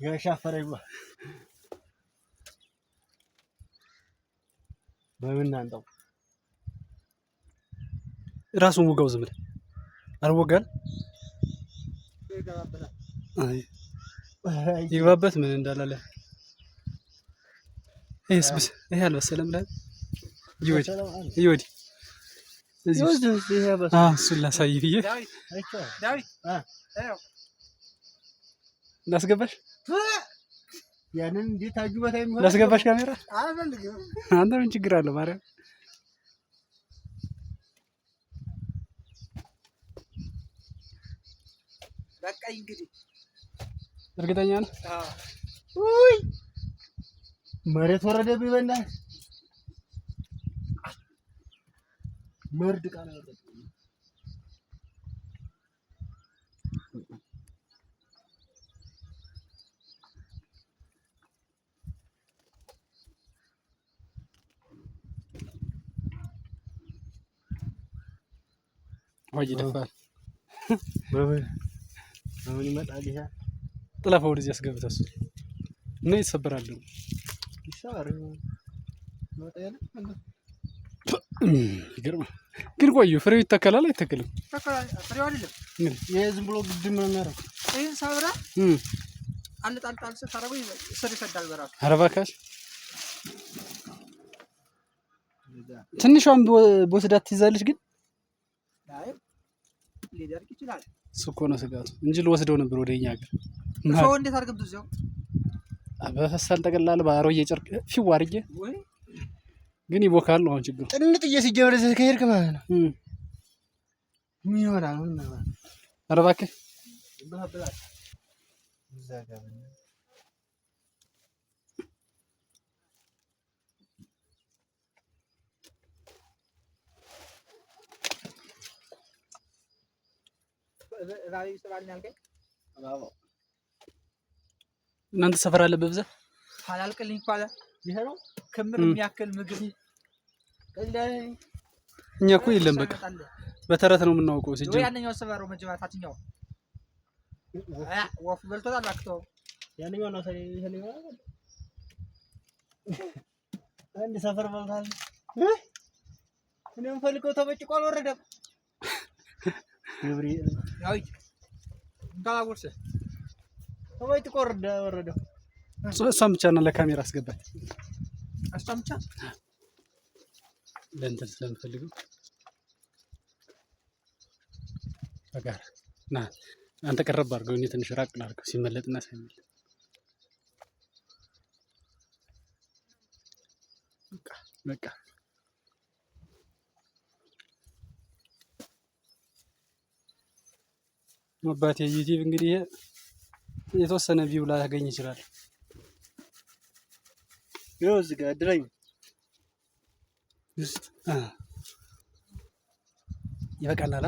ያሻፈረኝ በምን አንተው ራሱን ወጋው ዝም ብለህ አልወጋል አይ ይገባበት ምን እንዳላለ እየስብስ ይሄ አልበሰለም ላይ ይወዲ እሱን ላሳይ ብዬ ዳዊት አዎ ላስገባሽ ያንን እንዴት አጁበታ ይሞላ ላስገባሽ ካሜራ አልፈልግም አንተ ምን ችግር አለው ማርያም በቃ እንግዲህ እርግጠኛ ነህ? አዎ ውይ መሬት ወረደብኝ በእናትህ መርድ ቃል ወረደ ወይ ደፋል በምን ይመጣል ይሄ ጥለፈው ወደዚህ ያስገብተስ ነው ይሰበራል ይሻር ነው ታያለ ይገርም ግን ቆዩ ፍሬው ይተከላል አይተከልም ፍሬው አይደለም ይሄ ዝም ብሎ ግድም ነው የሚያደርግ ይሄን ሳብራ አንጣልጣል ስታረገው ስር ይሰዳል በራሱ አረባካሽ ትንሿን ቦስዳት ትይዛለች ግን አይ ሊደርቅ ይችላል እኮ ነው ስጋቱ እንጂ ልወስደው ነበር ወደኛ ሀገር ሰው እንዴት አድርገም ትዘው በፈሳል ጠቅላላ ባሮዬ ጨርቅ ፊው አድርጌ ወይ ግን ይቦካል ነው አሁን ችግሩ ጥንጥዬ ሲጀምር እዚህ ከሄድክ ማለት ነው ምን ይሆናል ምን ነው ኧረ እባክህ ብላብላት እዛ ጋር ራይ ይስራል ያልከኝ አዎ እናንተ ሰፈር አለ በብዛት አላልቅልኝ እኮ አለ ይሄ ነው ክምር የሚያክል ምግብ እኛ እኮ የለም በቃ በተረት ነው የምናውቀው ሲጀምር ያንኛው ሰፈሩ መጀመሪያታኛው ወፍ በልቶታል አክቶ ያንኛው ነው ሰሪ ይሄንኛው አንድ ሰፈር በልቷል እኔም ፈልገው ተበጭቆ አልወረደም ገብርኤል ዳዊት እንታላውርስ ተበጭቆ ወረደው እሷን ብቻ ነው ለካሜራ አስገባት እሷን ብቻ ለእንትን ስለምፈልገው በጋር ና አንተ ቀረብ አድርገው እኔ ትንሽ ራቅ ላድርገው ሲመለጥና ሳይመለጥ በቃ አባቴ ዩቲዩብ እንግዲህ የተወሰነ ቪው ላገኝ ይችላል ይኸው እዚህ ጋር ድረኝ ይበቃናል